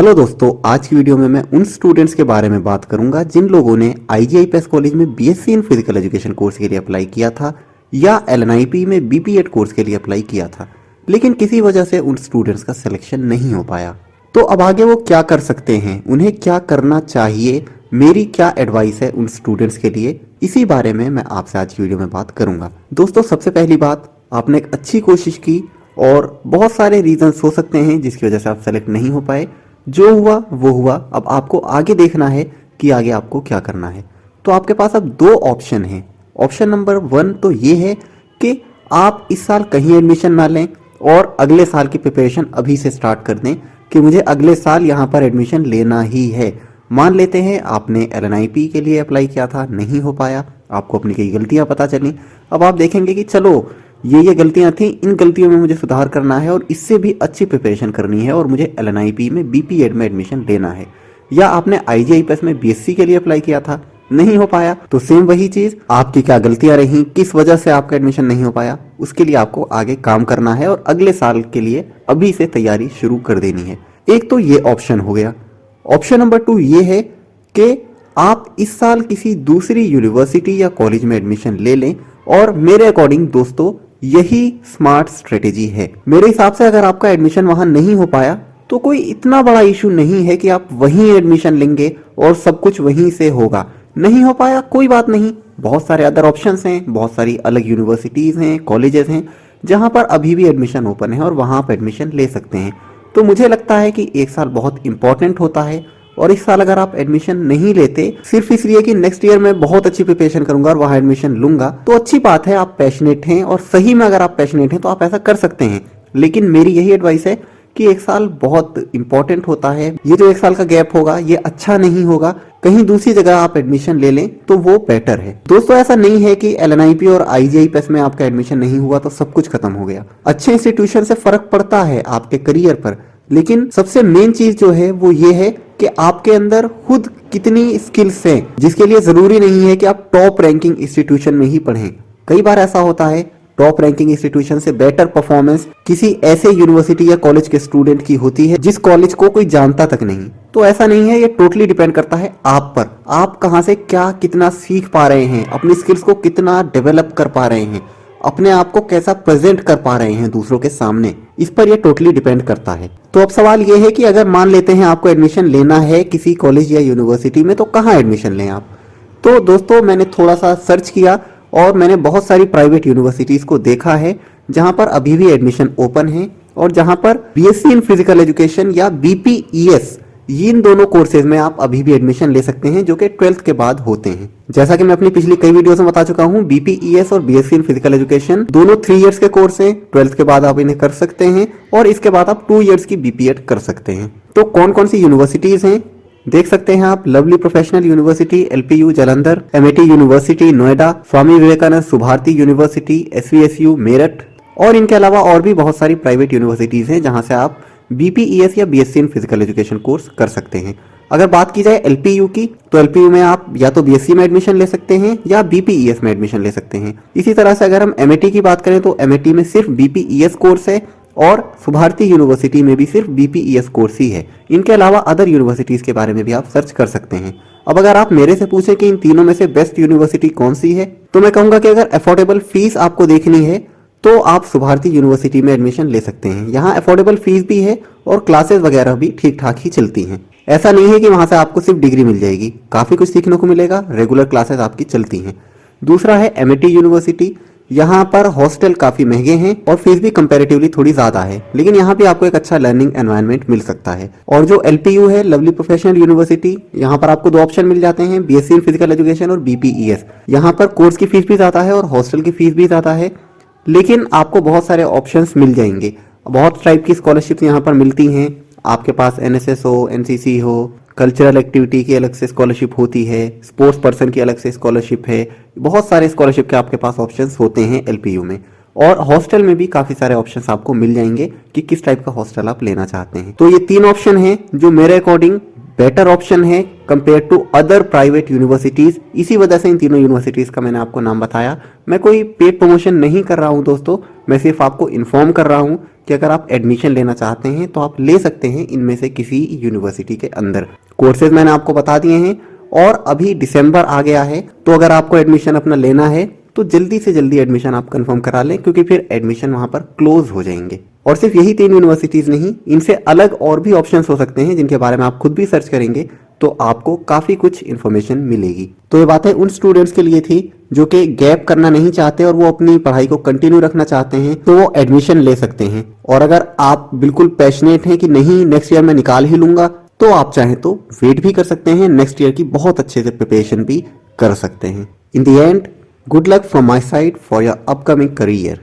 Hello दोस्तों, आज की वीडियो में मैं उन स्टूडेंट्स के बारे में बात करूंगा जिन लोगों ने आईजीआईपीएस कॉलेज में BSc in physical education course के लिए अप्लाई किया था या एलएनआईपी में बीपीएड कोर्स के लिए अप्लाई किया था, लेकिन किसी वजह से उन स्टूडेंट्स का सिलेक्शन नहीं हो पाया। तो अब आगे वो क्या कर सकते हैं, उन्हें क्या करना चाहिए, मेरी क्या एडवाइस है उन स्टूडेंट्स के लिए, इसी बारे में मैं आपसे आज की वीडियो में बात करूंगा। दोस्तों, सबसे पहली बात, आपने एक अच्छी कोशिश की और बहुत सारे रीजंस हो सकते हैं जिसकी वजह से आप सेलेक्ट नहीं हो पाए। जो हुआ वो हुआ। अब आपको आगे देखना है कि आगे आपको क्या करना है। तो आपके पास अब दो ऑप्शन हैं। ऑप्शन नंबर 1 तो ये है कि आप इस साल कहीं एडमिशन ना लें और अगले साल की प्रिपरेशन अभी से स्टार्ट कर दें कि मुझे अगले साल यहाँ पर एडमिशन लेना ही है। मान लेते हैं आपने एलएनआईपी के लिए अप्लाई किया था, नहीं हो पाया, आपको अपनी कई गलतियां पता चली। अब आप देखेंगे कि चलो ये गलतियां थी, इन गलतियों में मुझे सुधार करना है और इससे भी अच्छी प्रिपरेशन करनी है और मुझे एलएनआईपी में बीपीएड में एडमिशन लेना है। या आपने आईजीआईपीएस में बीएससी के लिए अप्लाई किया था, नहीं हो पाया, तो सेम वही चीज, आपकी क्या गलतियां रही, किस वजह से आपका एडमिशन नहीं हो पाया, उसके लिए आपको आगे काम करना है और अगले साल के लिए अभी से तैयारी शुरू कर देनी है। एक तो ये ऑप्शन हो गया। ऑप्शन नंबर 2 ये है कि आप इस साल किसी दूसरी यूनिवर्सिटी या कॉलेज में एडमिशन ले लें और मेरे अकॉर्डिंग दोस्तों यही स्मार्ट स्ट्रेटेजी है। मेरे हिसाब से अगर आपका एडमिशन वहां नहीं हो पाया तो कोई इतना बड़ा इशू नहीं है कि आप वहीं एडमिशन लेंगे और सब कुछ वहीं से होगा। नहीं हो पाया कोई बात नहीं, बहुत सारे अदर ऑप्शंस हैं, बहुत सारी अलग यूनिवर्सिटीज हैं, कॉलेजेस हैं जहां पर अभी भी एडमिशन ओपन है और वहां आप एडमिशन ले सकते हैं। तो मुझे लगता है कि एक साल बहुत इंपॉर्टेंट होता है और इस साल अगर आप एडमिशन नहीं लेते सिर्फ इसलिए कि नेक्स्ट ईयर में बहुत अच्छी प्रिपरेशन करूंगा और वहां एडमिशन लूंगा, तो अच्छी बात है, आप पैशनेट हैं और सही में अगर आप पैशनेट हैं तो आप ऐसा कर सकते हैं। लेकिन मेरी यही एडवाइस है कि एक साल बहुत इंपॉर्टेंट होता है। ये जो एक साल का गैप होगा ये अच्छा नहीं होगा, कहीं दूसरी जगह आप एडमिशन ले लें तो वो बेटर है। दोस्तों, ऐसा नहीं है कि एलएनआईपी और आईजीआईपीएस में आपका एडमिशन नहीं हुआ तो सब कुछ खत्म हो गया। अच्छे इंस्टीट्यूशन से फर्क पड़ता है आपके करियर पर, लेकिन सबसे मेन चीज जो है वो ये है कि आपके अंदर खुद कितनी स्किल्स हैं, जिसके लिए जरूरी नहीं है कि आप टॉप रैंकिंग इंस्टीट्यूशन में ही पढ़ें। कई बार ऐसा होता है टॉप रैंकिंग इंस्टीट्यूशन से बेटर परफॉर्मेंस किसी ऐसे यूनिवर्सिटी या कॉलेज के स्टूडेंट की होती है जिस कॉलेज को कोई जानता तक नहीं। तो ऐसा नहीं है, ये टोटली डिपेंड करता है आप पर, आप कहां से क्या कितना सीख पा रहे हैं, अपनी स्किल्स को कितना डेवलप कर पा रहे हैं, अपने आप को कैसा प्रेजेंट कर पा रहे हैं दूसरों के सामने, इस पर यह टोटली डिपेंड करता है। तो अब सवाल यह है कि अगर मान लेते हैं आपको एडमिशन लेना है किसी कॉलेज या यूनिवर्सिटी में, तो कहाँ एडमिशन लें आप। तो दोस्तों, मैंने थोड़ा सा सर्च किया और मैंने बहुत सारी प्राइवेट यूनिवर्सिटीज को देखा है जहां पर अभी भी एडमिशन ओपन है और जहां पर बीएससी इन फिजिकल एजुकेशन या बीपीईएस, इन दोनों कोर्सेज में आप अभी भी एडमिशन ले सकते हैं जो कि 12th के बाद होते हैं। जैसा कि मैं अपनी पिछली कई वीडियोस में बता चुका हूं, बीपीईएस और बीएससी इन फिजिकल एजुकेशन दोनों 3 इयर्स के कोर्स हैं। 12th के बाद आप इन्हें कर सकते हैं और इसके बाद आप 2 इयर्स की बीपीएड कर सकते हैं। तो कौन कौन सी यूनिवर्सिटीज हैं देख सकते हैं आप। Lovely Professional University LPU Jalandhar, MIT University Noida, Swami Vivekanand Subharti University SVSU Meerut, और इनके अलावा और भी बहुत सारी प्राइवेट यूनिवर्सिटीज हैं जहां से आप बीपीईएस या BSc in physical education course कर सकते हैं। अगर बात की जाए एलपीयू की, तो एलपीयू में आप या तो बीएससी में एडमिशन ले सकते हैं या बीपीईएस में एडमिशन ले सकते हैं। इसी तरह से अगर हम एमआईटी की बात करें तो एमआईटी में सिर्फ बीपीईएस कोर्स है और सुभारती यूनिवर्सिटी में भी सिर्फ बीपीईएस कोर्स ही है। इनके अलावा अदर यूनिवर्सिटीज के बारे में भी आप सर्च कर सकते हैं। अब अगर आप मेरे से पूछें कि इन तीनों में से बेस्ट यूनिवर्सिटी कौन सी है, तो मैं कहूंगा कि अगर अफोर्डेबल फीस आपको देखनी है तो आप सुभारती यूनिवर्सिटी में एडमिशन ले सकते हैं। यहाँ अफोर्डेबल फीस भी है और क्लासेस वगैरह भी ठीक ठाक ही चलती हैं। ऐसा नहीं है कि वहां से आपको सिर्फ डिग्री मिल जाएगी, काफी कुछ सीखने को मिलेगा, रेगुलर क्लासेस आपकी चलती हैं। दूसरा है एमआईटी यूनिवर्सिटी। यहाँ पर हॉस्टल काफी महंगे हैं और फीस भी कंपैरेटिवली थोड़ी ज्यादा है, लेकिन यहाँ भी आपको एक अच्छा लर्निंग एनवायरनमेंट मिल सकता है। और जो एलपीयू है लवली प्रोफेशनल यूनिवर्सिटी, यहाँ पर आपको 2 ऑप्शन मिल जाते हैं, बीएससी इन फिजिकल एजुकेशन और बीपीईएस। यहाँ पर कोर्स की फीस भी ज्यादा है और हॉस्टल की फीस भी ज्यादा है, लेकिन आपको बहुत सारे ऑप्शंस मिल जाएंगे। बहुत टाइप की स्कॉलरशिप यहाँ पर मिलती हैं। आपके पास एनएसएस हो, एनसीसी हो, कल्चरल एक्टिविटी की अलग से स्कॉलरशिप होती है, स्पोर्ट्स पर्सन की अलग से स्कॉलरशिप है, बहुत सारे स्कॉलरशिप के आपके पास ऑप्शंस होते हैं एलपीयू में। और हॉस्टल में भी काफी सारे ऑप्शंस आपको मिल जाएंगे कि किस टाइप का हॉस्टल आप लेना चाहते हैं। तो ये 3 ऑप्शन हैं जो मेरे अकॉर्डिंग बेटर ऑप्शन है compare to other private universities. इसी वजह से इन तीनों यूनिवर्सिटीज का मैंने आपको नाम बताया। मैं कोई पेड प्रमोशन नहीं कर रहा हूं दोस्तों, मैं सिर्फ आपको इन्फॉर्म कर रहा हूं कि अगर आप एडमिशन लेना चाहते हैं तो आप ले सकते हैं इनमें से किसी यूनिवर्सिटी के अंदर। कोर्सेज मैंने आपको बता दिए हैं और अभी दिसंबर आ गया है, तो अगर आपको एडमिशन अपना लेना है तो जल्दी से जल्दी एडमिशन आप कंफर्म करा लें, क्योंकि फिर एडमिशन वहां पर क्लोज हो जाएंगे। और सिर्फ यही 3 यूनिवर्सिटीज नहीं, इनसे अलग और भी ऑप्शंस हो सकते हैं जिनके बारे में आप खुद भी सर्च करेंगे तो आपको काफी कुछ इन्फॉर्मेशन मिलेगी। तो ये बातें उन स्टूडेंट्स के लिए थी जो कि गैप करना नहीं चाहते और वो अपनी पढ़ाई को कंटिन्यू रखना चाहते हैं, तो वो एडमिशन ले सकते हैं। और अगर आप बिल्कुल पैशनेट हैं कि नहीं नेक्स्ट ईयर में निकाल ही लूंगा, तो आप चाहें तो वेट भी कर सकते हैं, नेक्स्ट ईयर की बहुत अच्छे से प्रिपरेशन भी कर सकते हैं। In the end, good luck from my side for your upcoming career.